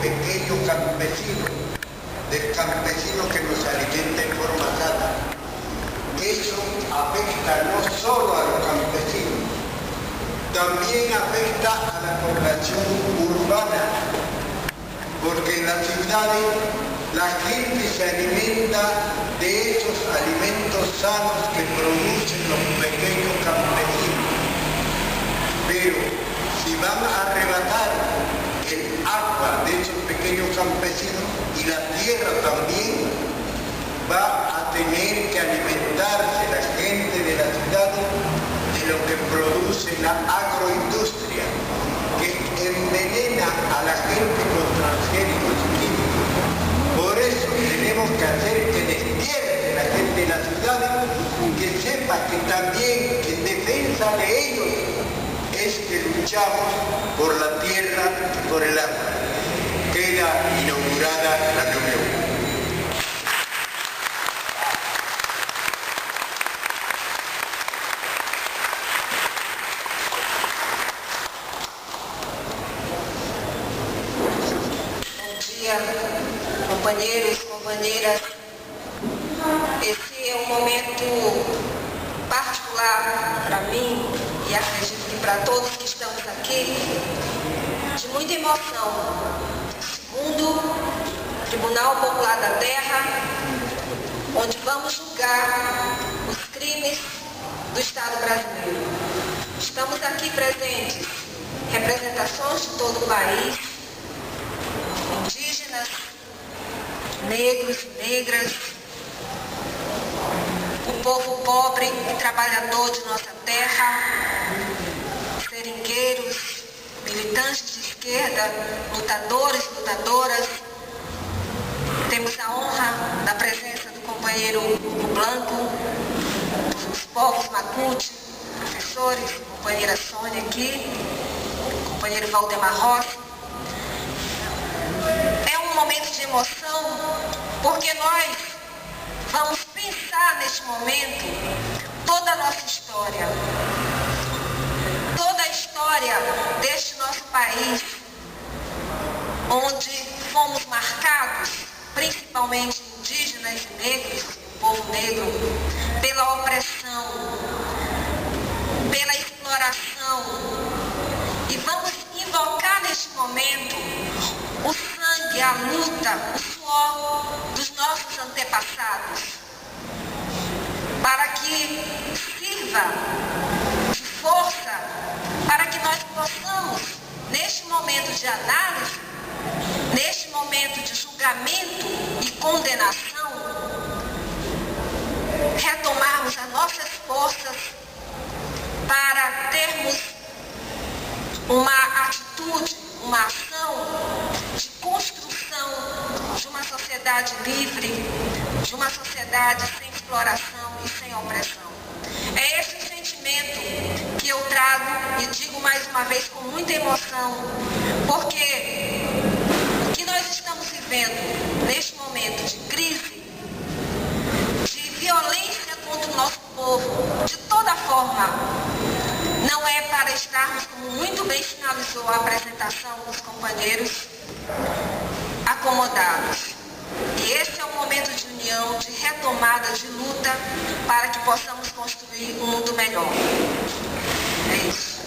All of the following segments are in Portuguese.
pequeño campesino, del campesino que nos alimenta en forma sana. Eso afecta no solo a los campesinos, también afecta a la población urbana, porque en las ciudades la gente se alimenta de esos alimentos sanos que producen los pequeños campesinos. Pero si van a arrebatar el agua de esos pequeños campesinos y la tierra también, va a tener que alimentarse la gente de la ciudad de lo que produce la agroindustria, que envenena a la gente con transgénicos químicos. Por eso tenemos que hacer que despierte la gente de la ciudad, que sepa que también en defensa de ellos es que luchamos por la tierra y por el agua. Queda inaugurada la reunión. Companheiros, companheiras, esse é um momento particular para mim e acredito que para todos que estamos aqui, de muita emoção. Segundo o Tribunal Popular da Terra, onde vamos julgar os crimes do Estado brasileiro. Estamos aqui presentes representações de todo o país, indígenas, negros, negras, o povo pobre e trabalhador de nossa terra, seringueiros, militantes de esquerda, lutadores, lutadoras. Temos a honra da presença do companheiro Hugo Blanco, dos povos Mapuche, professores, companheira Sônia aqui, companheiro Valdemar Rossi. Momento de emoção, porque nós vamos pensar neste momento toda a nossa história, toda a história deste nosso país, onde fomos marcados, principalmente indígenas e negros, o povo negro, pela opressão, pela exploração, e vamos invocar neste momento o sangue, a luta, o suor dos nossos antepassados, para que sirva de força, para que nós possamos, neste momento de análise, neste momento de julgamento e condenação, retomarmos as nossas forças para termos uma atitude, uma ação de construção de uma sociedade livre, de uma sociedade sem exploração e sem opressão. É esse o sentimento que eu trago e digo mais uma vez com muita emoção, porque o que nós estamos vivendo neste momento de crise, de violência contra o nosso povo, de toda forma, não é para estarmos, como muito bem finalizou a apresentação dos companheiros, acomodados. E esse é um momento de união, de retomada, de luta, para que possamos construir um mundo melhor. É isso.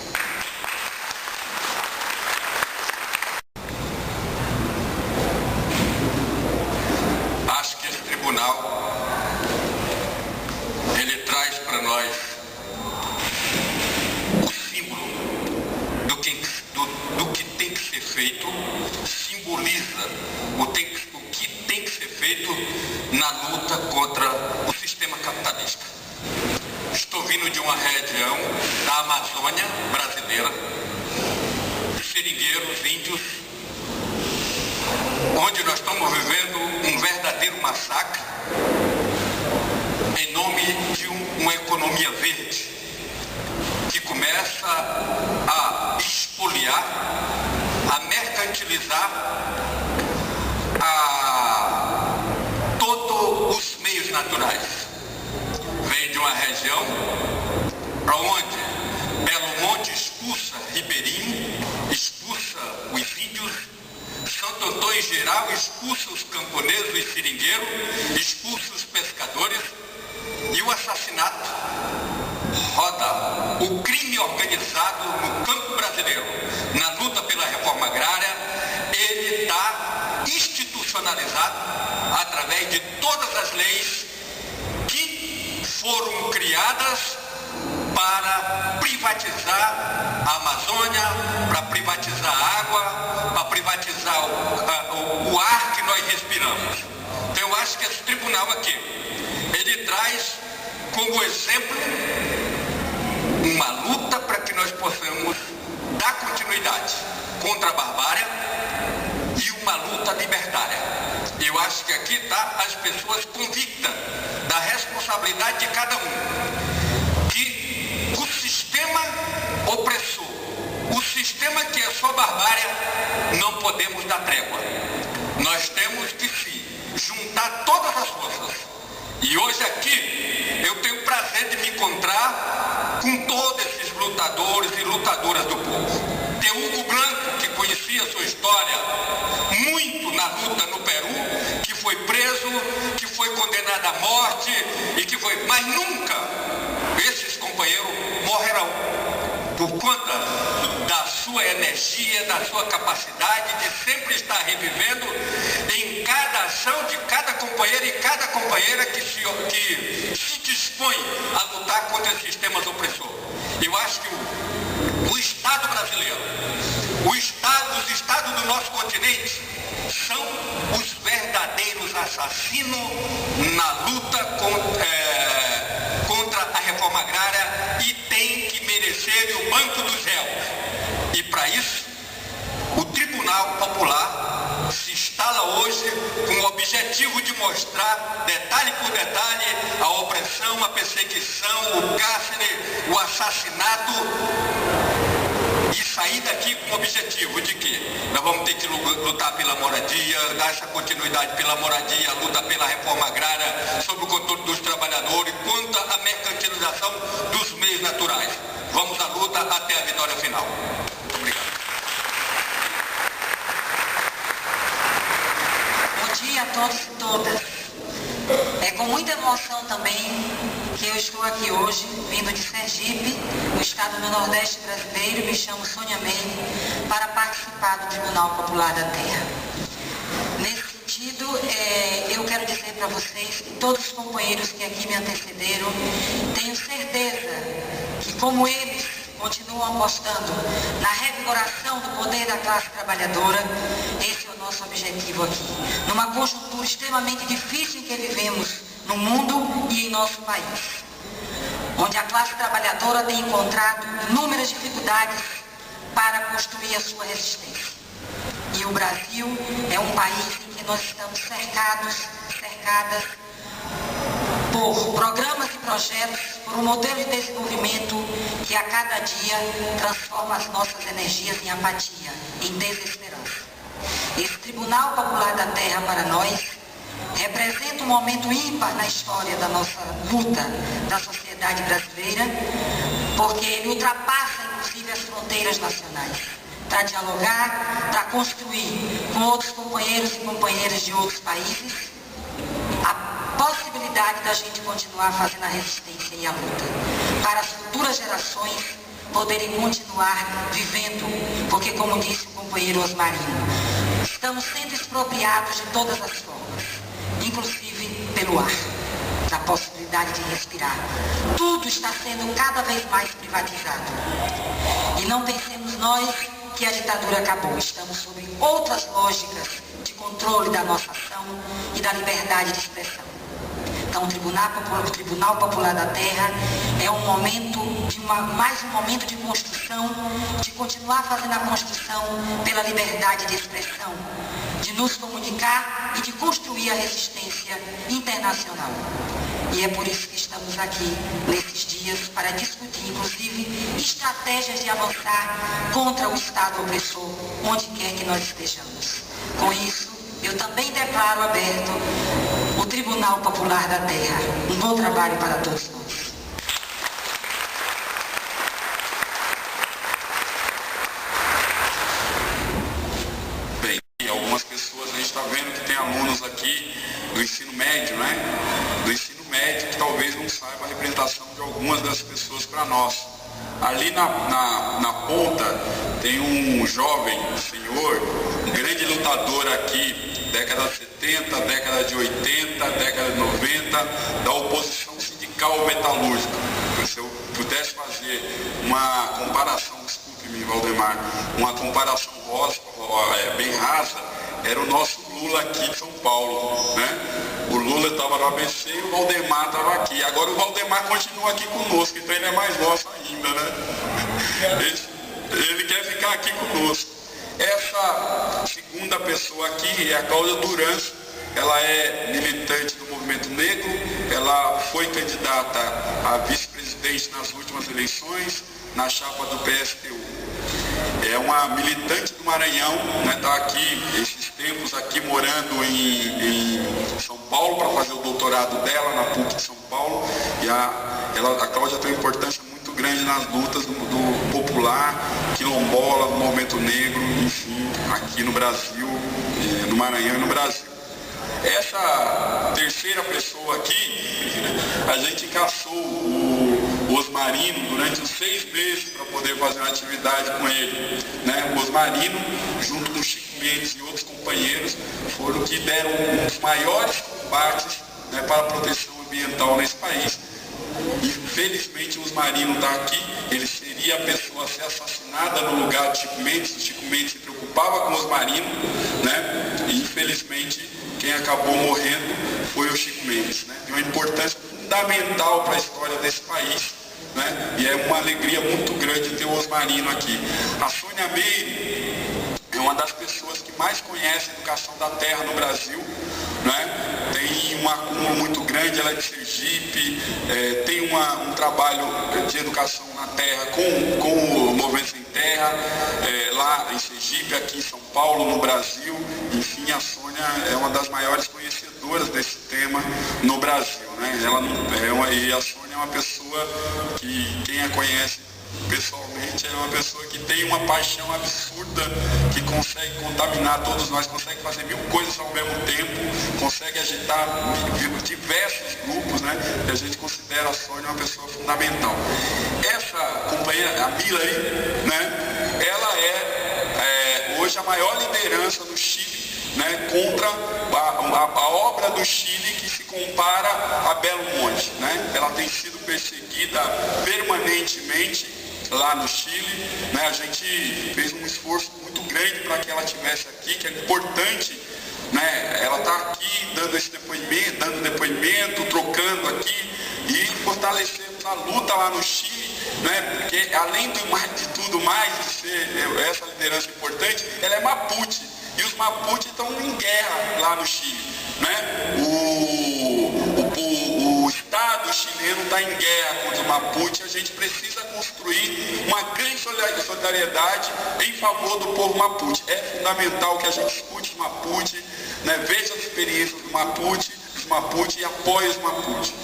Acho que esse tribunal, ele traz para nós feito, simboliza o que tem que ser feito na luta contra o sistema capitalista. Estou vindo de uma região da Amazônia brasileira, seringueiros, índios, onde nós estamos vivendo um verdadeiro massacre em nome de uma economia verde que começa a expoliar, a mercantilizar todos os meios naturais. Vem de uma região onde Belo Monte expulsa ribeirinho, expulsa os índios, são Santo Antônio em geral expulsa os camponeses e seringueiros, expulsa os pescadores, e o assassinato roda. O crime organizado no campo brasileiro, na luta pela reforma agrária, ele está institucionalizado através de todas as leis que foram criadas para privatizar a Amazônia, para privatizar a água, para privatizar o ar que nós respiramos. Então eu acho que esse tribunal aqui, ele traz como exemplo uma luta para que nós possamos dar continuidade contra a barbárie e uma luta libertária. Eu acho que aqui está as pessoas convictas da responsabilidade de cada um. Que o sistema opressor, o sistema que é só barbárie, não podemos dar trégua. Nós temos que se juntar todas as forças. E hoje aqui eu tenho o prazer de me encontrar com todos esses lutadores e lutadoras do povo. Tem Hugo Blanco, que conhecia sua história muito na luta no Peru, que foi preso, que foi condenado à morte e que foi... Mas nunca esses companheiros morrerão por conta da sua energia, da sua capacidade de sempre estar revivendo em cada ação de cada companheiro e cada companheira que se dispõe a lutar contra os sistemas opressores. Eu acho que o Estado brasileiro, os estados do nosso continente são os verdadeiros assassinos na luta contra a reforma agrária e tem que merecer o banco dos réus. E para isso, o Tribunal Popular se instala hoje com o objetivo de mostrar, detalhe por detalhe, a opressão, a perseguição, o cárcere, o assassinato, e sair daqui com o objetivo de que nós vamos ter que lutar pela moradia, dar essa continuidade pela moradia, a luta pela reforma agrária, sobre o controle dos trabalhadores, contra a mercantilização dos meios naturais. Vamos à luta até a vitória final. Muito obrigado. Bom dia a todos e todas. É com muita emoção também que eu estou aqui hoje, vindo de Sergipe, no estado do Nordeste brasileiro, me chamo Sônia Meire, para participar do Tribunal Popular da Terra. Nesse sentido, eu quero dizer para vocês que todos os companheiros que aqui me antecederam, tenho certeza que, como eles continuam apostando na revigoração do poder da classe trabalhadora, esse é o nosso objetivo aqui. Numa conjuntura extremamente difícil em que vivemos no mundo e em nosso país, onde a classe trabalhadora tem encontrado inúmeras dificuldades para construir a sua resistência. E o Brasil é um país em que nós estamos cercadas por programas e projetos, por um modelo de desenvolvimento que a cada dia transforma as nossas energias em apatia, em desesperança. Esse Tribunal Popular da Terra, para nós, representa um momento ímpar na história da nossa luta da sociedade brasileira, porque ele ultrapassa, inclusive, as fronteiras nacionais, para dialogar, para construir com outros companheiros e companheiras de outros países a possibilidade da gente continuar fazendo a resistência e a luta, para as futuras gerações poderem continuar vivendo, porque, como disse o companheiro Osmarino, estamos sendo expropriados de todas as formas, inclusive pelo ar, da possibilidade de respirar. Tudo está sendo cada vez mais privatizado. E não pensemos nós que a ditadura acabou. Estamos sob outras lógicas de controle da nossa ação e da liberdade de expressão. Então, o Tribunal Popular da Terra é um momento mais um momento de construção, de continuar fazendo a construção pela liberdade de expressão, de nos comunicar e de construir a resistência internacional. E é por isso que estamos aqui nesses dias para discutir, inclusive, estratégias de avançar contra o Estado opressor, onde quer que nós estejamos. Com isso, eu também declaro aberto o Tribunal Popular da Terra. Um bom trabalho para todos nós. Bem, algumas ensino médio, né? Do ensino médio, que talvez não saiba a representação de algumas das pessoas para nós. Ali na ponta tem um jovem senhor, um grande lutador aqui, década de 70, década de 80, década de 90, da oposição sindical metalúrgica. Se eu pudesse fazer uma comparação, desculpe-me, Valdemar, uma comparação bem rasa, era o nosso Lula aqui de São Paulo, né? O Lula estava no ABC e o Valdemar estava aqui. Agora o Valdemar continua aqui conosco, então ele é mais nosso ainda, né? Ele quer ficar aqui conosco. Essa segunda pessoa aqui é a Cláudia Duranço. Ela é militante do movimento negro, ela foi candidata a vice-presidente nas últimas eleições, na chapa do PSTU. É uma militante do Maranhão, né? Está aqui, esses tempos aqui, morando em São Paulo, para fazer o doutorado dela na PUC de São Paulo. E a Cláudia tem uma importância muito grande nas lutas do popular, quilombola, do movimento negro, enfim, aqui no Brasil, no Maranhão e no Brasil. Essa terceira pessoa aqui, a gente caçou o Osmarino durante uns 6 meses para poder fazer uma atividade com ele, né? O Osmarino, junto com o Chico Mendes e outros companheiros, foram que deram um dos maiores combates, né, para a proteção ambiental nesse país. Infelizmente o Osmarino está aqui, ele seria a pessoa a ser assassinada no lugar do Chico Mendes. O Chico Mendes se preocupava com o Osmarino, né? E infelizmente quem acabou morrendo foi o Chico Mendes, né? Tem uma importância fundamental para a história desse país, né? E é uma alegria muito grande ter o Osmarino aqui. A Sônia Meire é uma das pessoas que mais conhece a educação da terra no Brasil, né? Tem um acúmulo muito grande, ela é de Sergipe, tem um trabalho de educação na terra com o Movimento Sem Terra, lá em Sergipe, aqui em São Paulo, no Brasil. Enfim, a Sônia é uma das maiores conhecedoras desse tema no Brasil, né? E a Sônia é uma pessoa que, quem a conhece pessoalmente, é uma pessoa que tem uma paixão absurda, que consegue contaminar todos nós, consegue fazer 1000 coisas ao mesmo tempo, consegue agitar diversos grupos, né? E a gente considera a Sônia uma pessoa fundamental. Essa companheira, a Milari, né? Ela é hoje a maior liderança do Chile, né? Contra a obra do Chile que se compara a Belo Monte, né? Ela tem sido perseguida permanentemente lá no Chile, né? A gente fez um esforço muito grande para que ela estivesse aqui, que é importante, né? Ela está aqui dando depoimento, trocando aqui e fortalecendo a luta lá no Chile, né? Porque além de tudo mais, de ser essa liderança importante, ela é Mapuche, e os Mapuche estão em guerra lá no Chile, né? O Estado chileno está em guerra contra o Mapuche. A gente precisa construir uma grande solidariedade em favor do povo Mapuche. É fundamental que a gente escute os Mapuche, né? Veja as experiências dos Mapuche e apoie os Mapuche.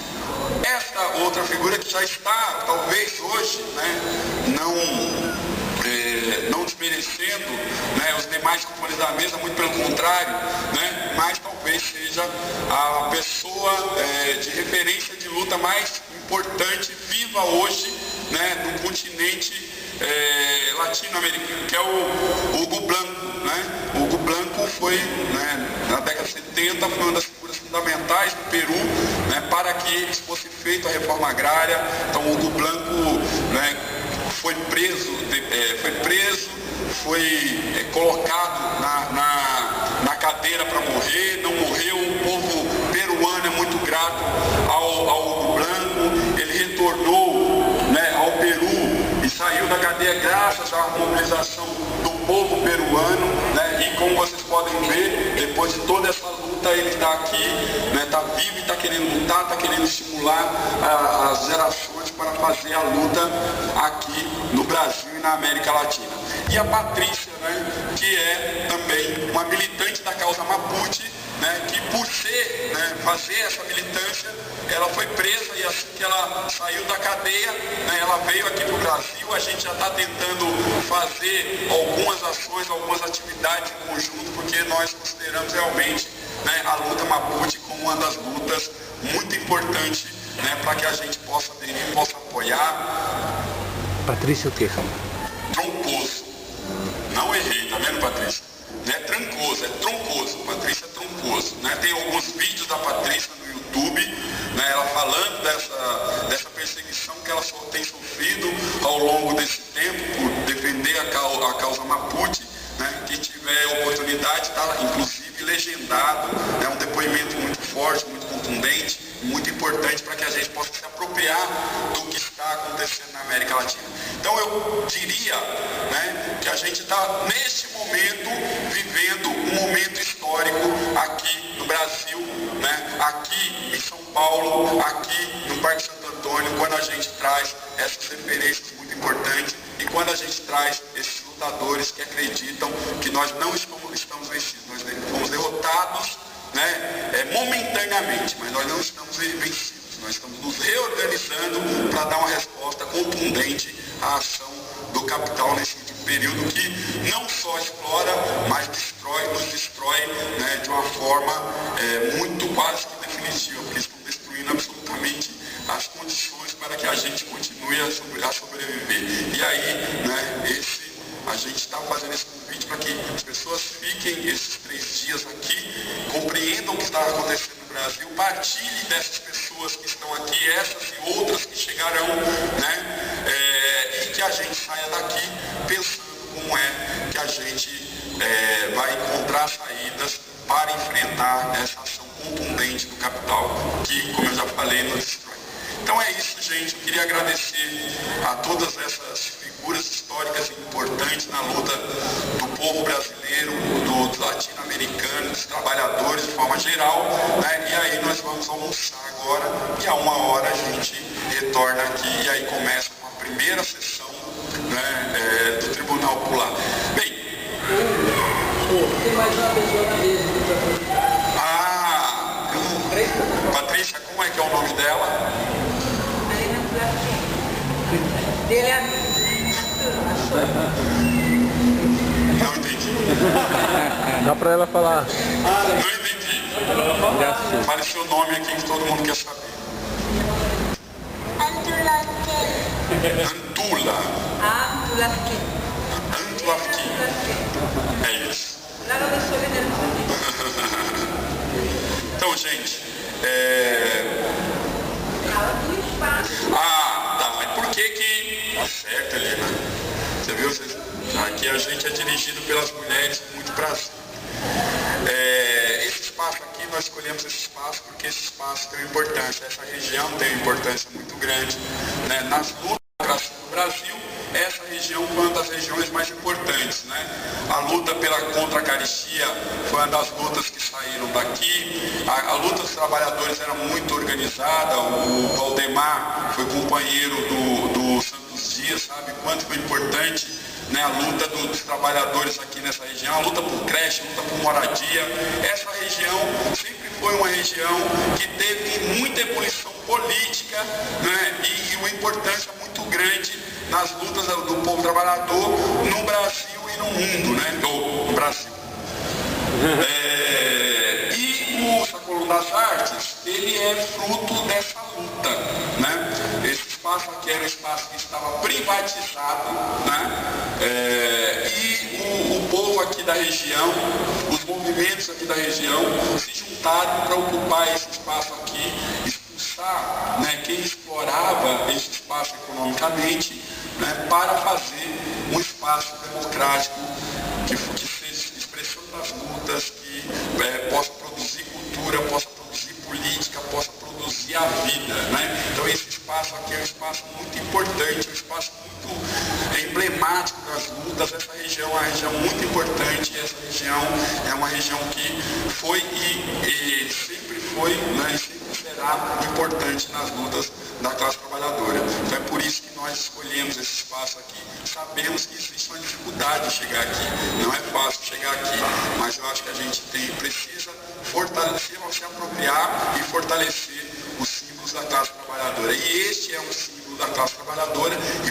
Esta outra figura que já está, talvez hoje, né, não desmerecendo, né, os demais componentes da mesa, muito pelo contrário, né, mas talvez seja a pessoa de referência de luta mais importante, viva hoje, né, no continente latino-americano, que é o Hugo Blanco, né? O Hugo Blanco foi, né, na década de 70, foi uma das figuras fundamentais do Peru, né, para que fosse feita a reforma agrária. Então o Hugo Blanco, né, foi preso, foi colocado na cadeira para morrer, não morreu. O povo peruano é muito grato ao Hugo Blanco. Ele retornou, né, ao Peru e saiu da cadeia graças à mobilização do povo peruano, né? E como vocês podem ver, depois de toda essa luta, ele está aqui, né, está vivo e está querendo lutar, está querendo estimular as gerações para fazer a luta aqui no Brasil e na América Latina. E a Patrícia, né, que é também uma militante da causa Mapuche, né, que por ser, né, fazer essa militância, ela foi presa, e assim que ela saiu da cadeia, né, ela veio aqui para o Brasil. A gente já está tentando fazer algumas ações, algumas atividades em conjunto, porque nós consideramos realmente né, a luta Mapuche como uma das lutas muito importantes, né, para que a gente possa aderir, possa apoiar. Patrícia o quê? Troncoso. Não errei, tá vendo, Patrícia? Não é trancoso, é troncoso. Patrícia é troncoso. Né? Tem alguns vídeos da Patrícia no YouTube, né, ela falando dessa perseguição que ela tem sofrido ao longo desse tempo por defender a causa Mapuche. Né? Quem tiver oportunidade, está inclusive legendado. É um depoimento muito forte, muito contundente, muito importante para que a gente possa se apropriar do que está acontecendo na América Latina. Então eu diria, né, que a gente está neste momento vivendo um momento histórico aqui no Brasil, né, aqui em São Paulo, aqui no Parque Santo Antônio, quando a gente traz essas referências muito importantes e quando a gente traz esses lutadores que acreditam que nós não estamos vencidos, nós fomos derrotados, né, momentaneamente, mas nós não estamos vencidos. Nós estamos nos reorganizando para dar uma resposta contundente à ação do capital nesse período que não só explora, mas nos destrói, né, de uma forma muito quase que definitiva, porque estão destruindo absolutamente as condições para que a gente continue a sobreviver. E aí, né, a gente está fazendo esse convite para que as pessoas fiquem esses 3 dias aqui, compreendam o que está acontecendo no Brasil, partilhem dessas pessoas que estão aqui, essas e outras que chegarão, né, e que a gente saia daqui pensando como é que a gente vai encontrar saídas para enfrentar essa ação contundente do capital, que, como eu já falei, nos destrói. Então é isso, gente. Eu queria agradecer a todas essas figuras históricas importantes na luta do povo brasileiro, dos latino-americanos, dos trabalhadores de forma geral, né? E aí nós vamos almoçar agora e a 1h a gente retorna aqui e aí começa com a primeira sessão, né, do Tribunal Popular. Bem, tem mais uma pessoa na mesa. Patrícia, como é que é o nome dela? Dele é Não entendi. Dá pra ela falar. Não entendi. Fale seu nome aqui que todo mundo quer saber. Antula. Antulafki. É isso. Então, gente, tá, mas por que... Tá certo, Helena. Você viu? Aqui a gente é dirigido pelas mulheres com muito prazer. Esse espaço aqui, nós escolhemos esse espaço porque esse espaço tem uma importância, essa região tem uma importância muito grande, né? Nas lutas do Brasil, essa região foi uma das regiões mais importantes, né? A luta contra a carestia foi uma das lutas que saíram daqui. A luta dos trabalhadores era muito organizada. O Valdemar foi companheiro do Santos Dias, sabe quanto foi importante, né, a luta dos trabalhadores aqui nessa região, a luta por creche, a luta por moradia. Essa região sempre foi uma região que teve muita ebulição política, né, e uma importância muito grande nas lutas do povo trabalhador no Brasil e no mundo, né? No Brasil. E o Sacolão das Artes, ele é fruto dessa luta, né? Esse espaço aqui era um espaço que estava privatizado, né? E o povo aqui da região, os movimentos aqui da região se juntaram para ocupar esse espaço aqui, expulsar, né, quem explorava esse espaço economicamente, né, para fazer um espaço democrático que seja expressão das lutas, que possa produzir cultura, possa produzir política, possa produzir a vida, né? Então esse espaço aqui é um espaço muito importante, um espaço muito emblemático das lutas. Essa região é uma região muito importante, essa região é uma região que foi e sempre foi, né, e sempre será importante nas lutas da classe trabalhadora. Então é por isso que nós escolhemos esse espaço aqui. Sabemos que existe uma dificuldade de chegar aqui, não é fácil chegar aqui, mas eu acho que a gente precisa fortalecer, se apropriar e fortalecer os símbolos da classe trabalhadora. E este é um símbolo da classe trabalhadora e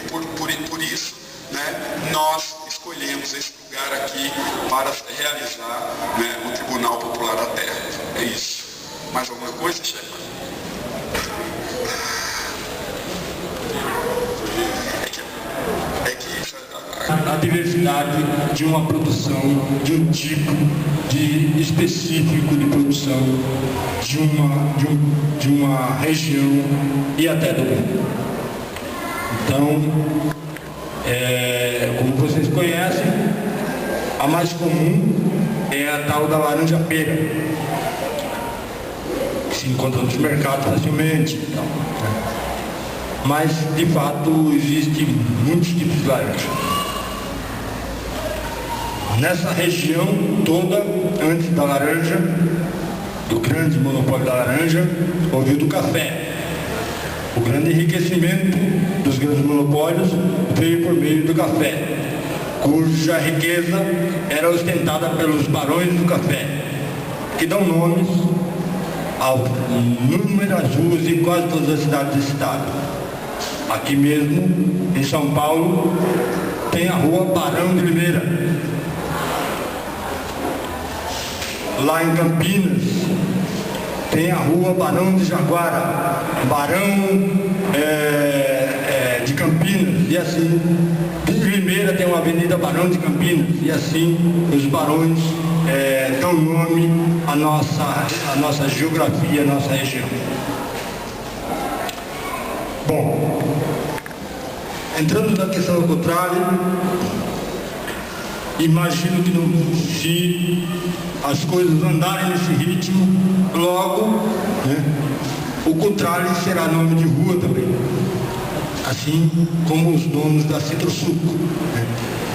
por isso, né, nós escolhemos esse lugar aqui para realizar, né, o Tribunal Popular da Terra. Mais alguma coisa, chefe? A diversidade de uma produção, de um tipo de específico de produção, de uma região e até do mundo. Então, como vocês conhecem, a mais comum é a tal da laranja pera, que se encontra nos mercados facilmente e tal, né? Mas, de fato, existem muitos tipos de laranja. Nessa região toda, antes da laranja, do grande monopólio da laranja, houve o do café. O grande enriquecimento dos grandes monopólios veio por meio do café, cuja riqueza era ostentada pelos barões do café, que dão nomes a inúmeras ruas em quase todas as cidades do estado. Aqui mesmo, em São Paulo, tem a rua Barão de Limeira. Lá em Campinas, tem a rua Barão de Jaguara, Barão de Campinas, e assim, em Limeira tem uma avenida Barão de Campinas, e assim os barões dão nome à nossa geografia, à nossa região. Bom, entrando na questão contrária, imagino que se as coisas andarem nesse ritmo, logo, né, o contrário será nome de rua também. Assim como os nomes da Citrosuco, né,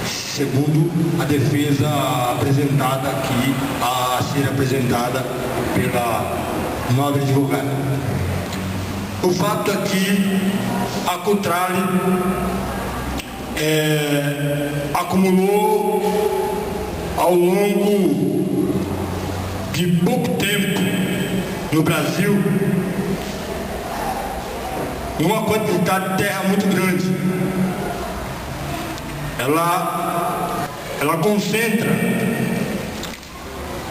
segundo a defesa apresentada aqui, a ser apresentada pela nobre advogada. O fato é que a Cotrale acumulou ao longo de pouco tempo no Brasil uma quantidade de terra muito grande. Ela concentra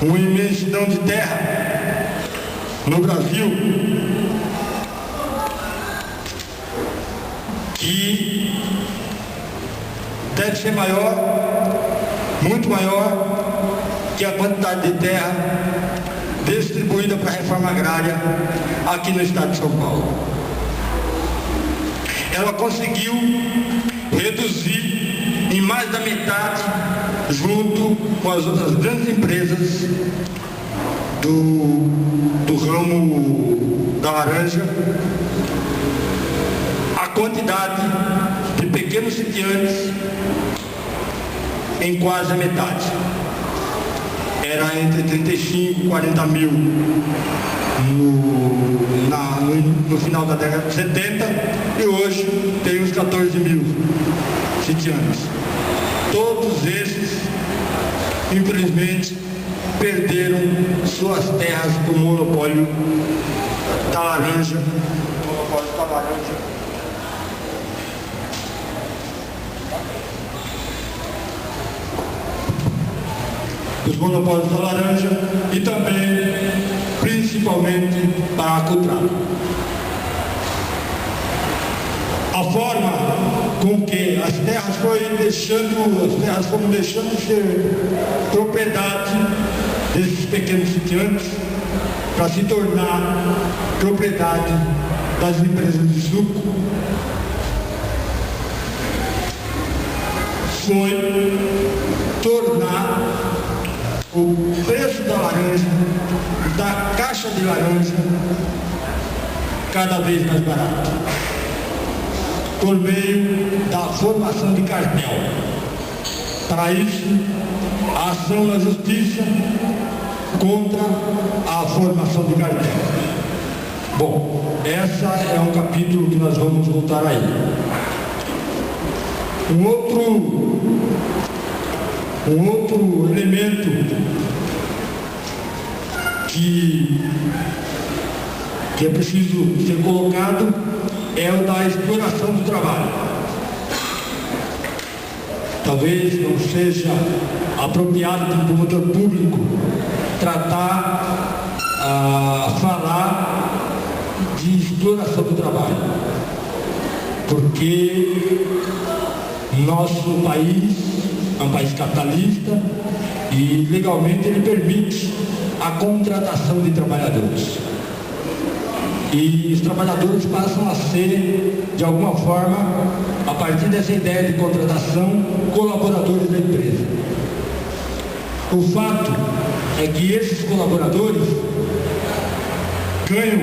uma imensidão de terra no Brasil que deve ser maior, muito maior que a quantidade de terra distribuída para a reforma agrária aqui no estado de São Paulo. Ela conseguiu reduzir em mais da metade, junto com as outras grandes empresas do ramo da laranja, a quantidade de pequenos sitiantes em quase a metade. Era entre 35 e 40 mil no final da década de 70 e hoje tem uns 14 mil sitiantes. Todos esses, infelizmente, perderam suas terras para o monopólio da laranja. Os monopólios da laranja e também, principalmente, para a Cotrale. A forma com que as terras foram deixando de ser propriedade desses pequenos sitiantes para se tornar propriedade das empresas de suco foi tornar o preço da laranja, da caixa de laranja, cada vez mais barato, por meio da formação de cartel. Para isso, a ação na justiça contra a formação de cartel. Bom, essa é um capítulo que nós vamos voltar aí. Um outro elemento que é preciso ser colocado é o da exploração do trabalho. Talvez não seja apropriado para o promotor público tratar a falar de exploração do trabalho, porque nosso país é um país capitalista e legalmente ele permite a contratação de trabalhadores. E os trabalhadores passam a ser, de alguma forma, a partir dessa ideia de contratação, colaboradores da empresa. O fato é que esses colaboradores ganham,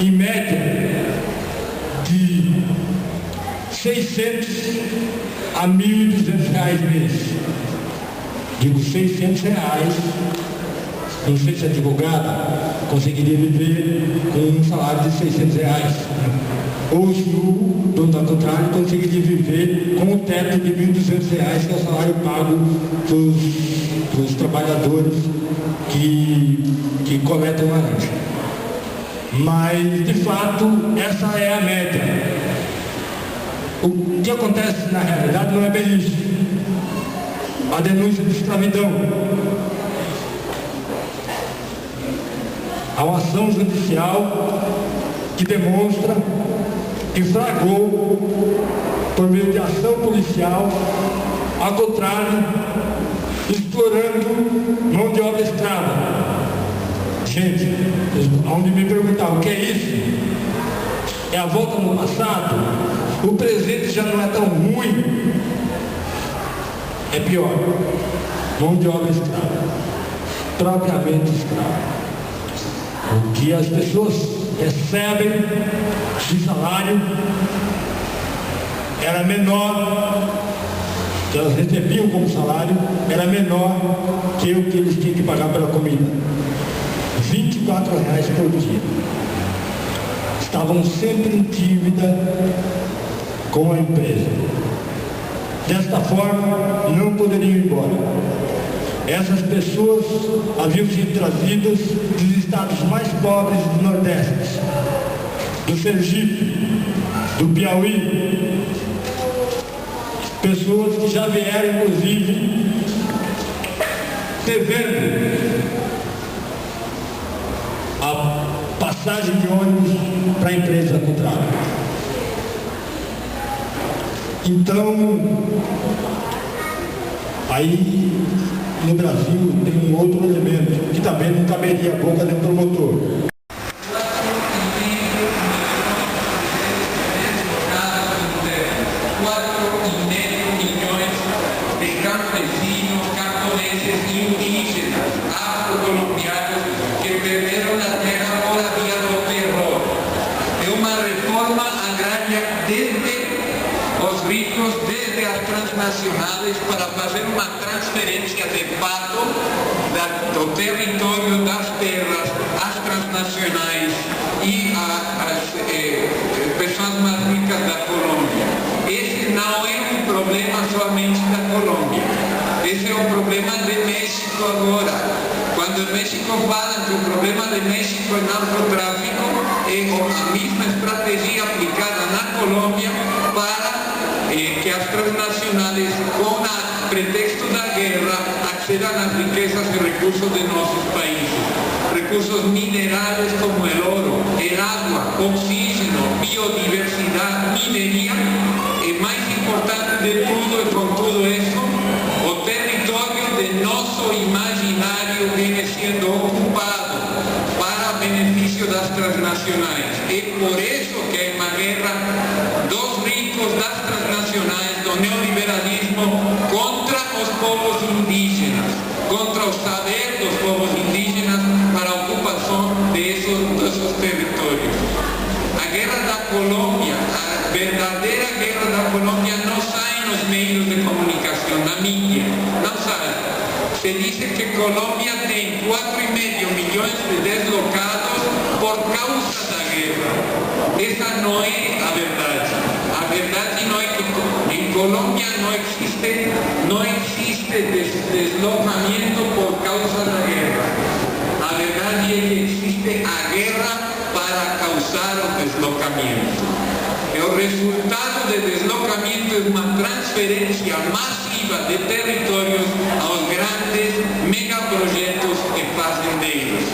em média, de 600 a 1.200 reais mês. Digo 600 reais, não sei se advogado conseguiria viver com um salário de 600 reais. Ou se o dono ao contrário conseguiria viver com o teto de 1.200 reais, que é o salário pago dos trabalhadores que coletam laranja. Mas, de fato, essa é a média. O que acontece na realidade não é bem isso. A denúncia de escravidão. Há uma ação judicial que demonstra que flagrou, por meio de ação policial, ao contrário, explorando mão de obra escrava. Gente, onde me perguntavam o que é isso? É a volta no passado? O presente já não é tão ruim? É pior. Mão de obra escrava. Propriamente escrava. O que as pessoas recebem de salário era menor, que elas recebiam como salário, era menor que o que eles tinham que pagar pela comida. R$24 por dia. Estavam sempre em dívida com a empresa. Desta forma, não poderiam ir embora. Essas pessoas haviam sido trazidas dos estados mais pobres do Nordeste, do Sergipe, do Piauí. Pessoas que já vieram, inclusive, devendo a passagem de ônibus para a empresa contrária. Então, aí no Brasil tem um outro elemento que também não caberia a boca do promotor. Nacionais para fazer uma transferência de fato do território das terras às transnacionais e às pessoas mais ricas da Colômbia. Esse não é um problema somente da Colômbia, esse é um problema de México agora. Quando o México fala que o problema de México é narcotráfico, é a mesma estratégia aplicada na Colômbia para que as transnacionais, com o pretexto da guerra, accedam às riquezas e recursos de nossos países. Recursos minerais como o ouro, o água, oxígeno, biodiversidade, mineria. E mais importante de tudo, e com tudo isso, o território de nosso imaginário vem sendo ocupado para benefício das transnacionais. E por isso que é uma guerra dos ricos das transnacionais, do neoliberalismo contra os povos indígenas, contra o saber dos povos indígenas para a ocupação desses territórios. A guerra da Colômbia, a verdadeira guerra da Colômbia não sai nos meios de comunicação, na mídia, não sai. Se diz que Colômbia tem 4,5 milhões de deslocados por causa da guerra. Essa não é a verdade. A verdade não é que em Colômbia não existe deslocamento por causa da guerra. A verdade é que existe a guerra para causar o deslocamento. E o resultado do deslocamento é uma transferência massiva de territórios aos grandes megaprojetos e fazendeiros.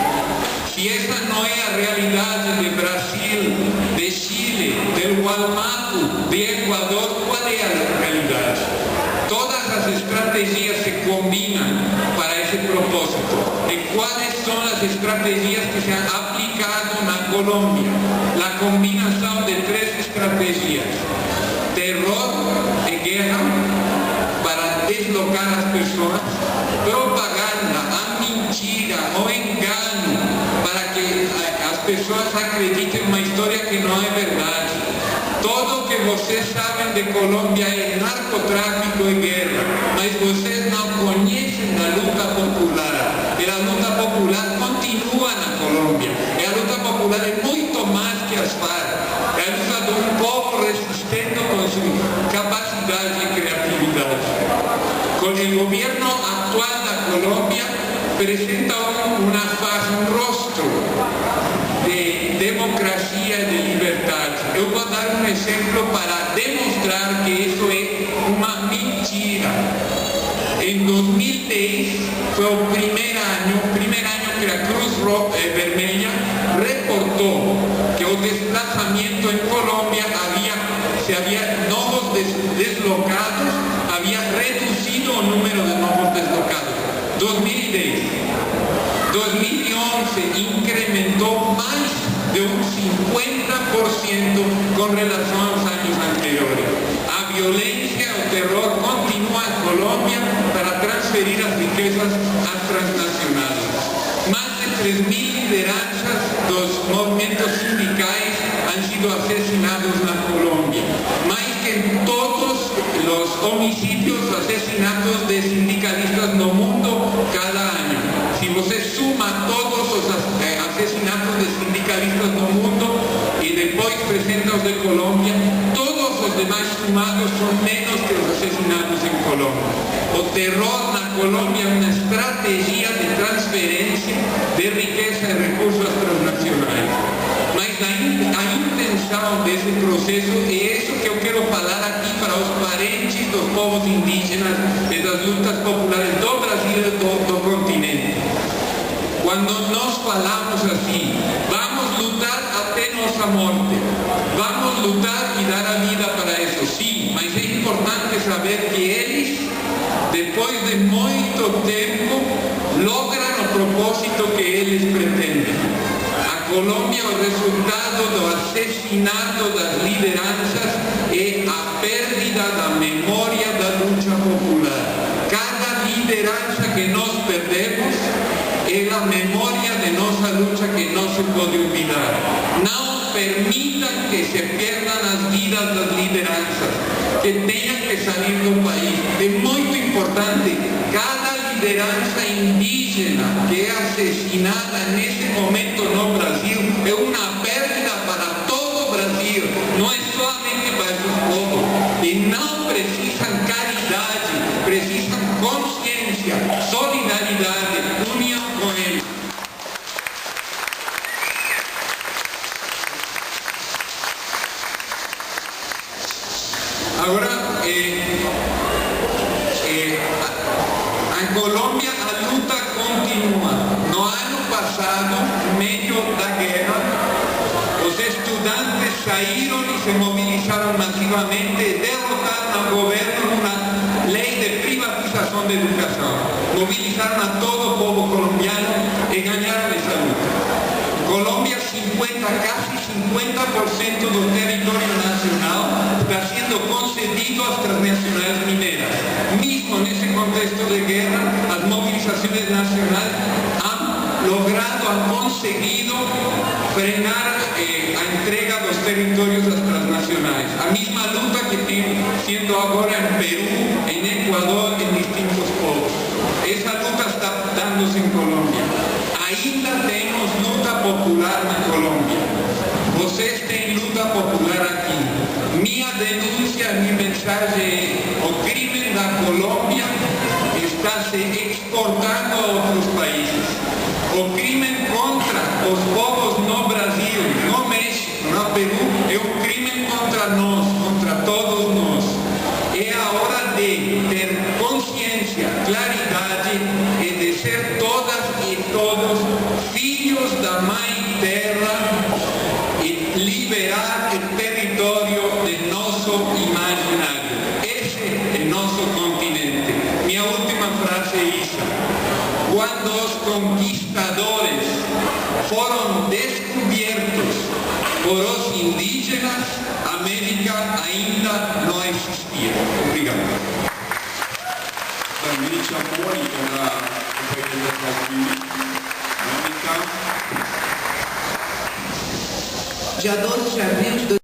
propósito de cuáles son las estrategias que se han aplicado en Colombia. La combinación de tres estrategias: terror y guerra para deslocar a las personas, propaganda, a mentira o engano para que las personas acrediten una historia que no es verdad. Todo que vocês saben de Colombia es narcotráfico y guerra, mas vocês no conocen la lucha popular. Y la lucha popular continúa en Colombia. Y la lucha popular es mucho más que as FARC. Es la lucha de un povo resistente con su capacidad y creatividad. Con el gobierno actual de Colombia presenta una faz, un rostro de democracia y de libertad. Yo voy a dar un ejemplo para demostrar que eso es una mentira. En 2010 fue el primer año que la Cruz Vermelha reportó que el desplazamiento en Colombia se había nuevos deslocados, había reducido el número de nuevos deslocados. 2010. 2011 incrementó más de un 50% con relación a los años anteriores. La violencia o terror continúa en Colombia para transferir las riquezas a transnacionales. Más de 3.000 lideranzas de los movimientos sindicales han sido asesinados en Colombia. Más que en todos los homicidios, asesinatos de sindicalistas en el mundo cada año. Si usted suma todos los asesinatos de sindicalistas en el mundo y después presenta los de Colombia, todos los demás sumados son menos que los asesinatos en Colombia. El terror en Colombia es una estrategia de transferencia de riqueza y recursos transnacionales. Mas la intención de ese proceso es eso que yo quiero hablar aquí para los parentes de los povos indígenas, de las luchas populares do Brasil y do continente. Cuando nos falamos así, vamos a luchar hasta nuestra muerte, vamos a luchar y dar a vida para eso, sí, mas es importante saber que ellos, después de mucho tiempo, logran el propósito que ellos pretenden. A Colombia el resultado del asesinato de las lideranzas es la pérdida de la memoria de la lucha popular. Cada lideranza que nos perdemos es la memoria de nuestra lucha que no se puede olvidar. No permitan que se pierdan las vidas de las lideranzas, que tengan que salir del país. Es muy importante, cada lideranza indígena que es asesinada en ese momento en Brasil es una pérdida para todo Brasil, no es solamente para esos povos. Y no precisan caridad, precisan conciencia, solidaridad, unión con ellos. Ahora, en Colombia la lucha continúa. No año pasado, en medio de la guerra, los estudiantes salieron y se movilizaron masivamente, derrotaron al gobierno en una ley de privatización de educación. Movilizaron a todo el pueblo colombiano y ganaron esa lucha. Colombia, casi 50% del territorio nacional está siendo concedido a las transnacionales mineras. Mismo en ese contexto de guerra, las movilizaciones nacionales han conseguido frenar la entrega de los territorios a las transnacionales. La misma lucha que estamos haciendo ahora en Perú, en Ecuador, en distintos pueblos. Esa lucha está dándose en Colombia. Ainda tenemos lucha popular en Colombia. Ustedes tienen lucha popular aquí. Mi denuncia, mi mensaje es: el crimen de Colombia está se exportando a otros países. El crimen contra los povos no Brasil, no México, no Perú, es un crimen contra nós, contra todos nós. Es hora de tener conciencia, claridad y de ser todas y todos filhos da mãe terra y liberar el territorio de nuestro imaginario. Ese es nuestro continente. Mi última frase es esa. quando os conquistadores foram descobertos por os indígenas, a América ainda não existia. Obrigado. Também chamou a companhia Dia 12 de abril de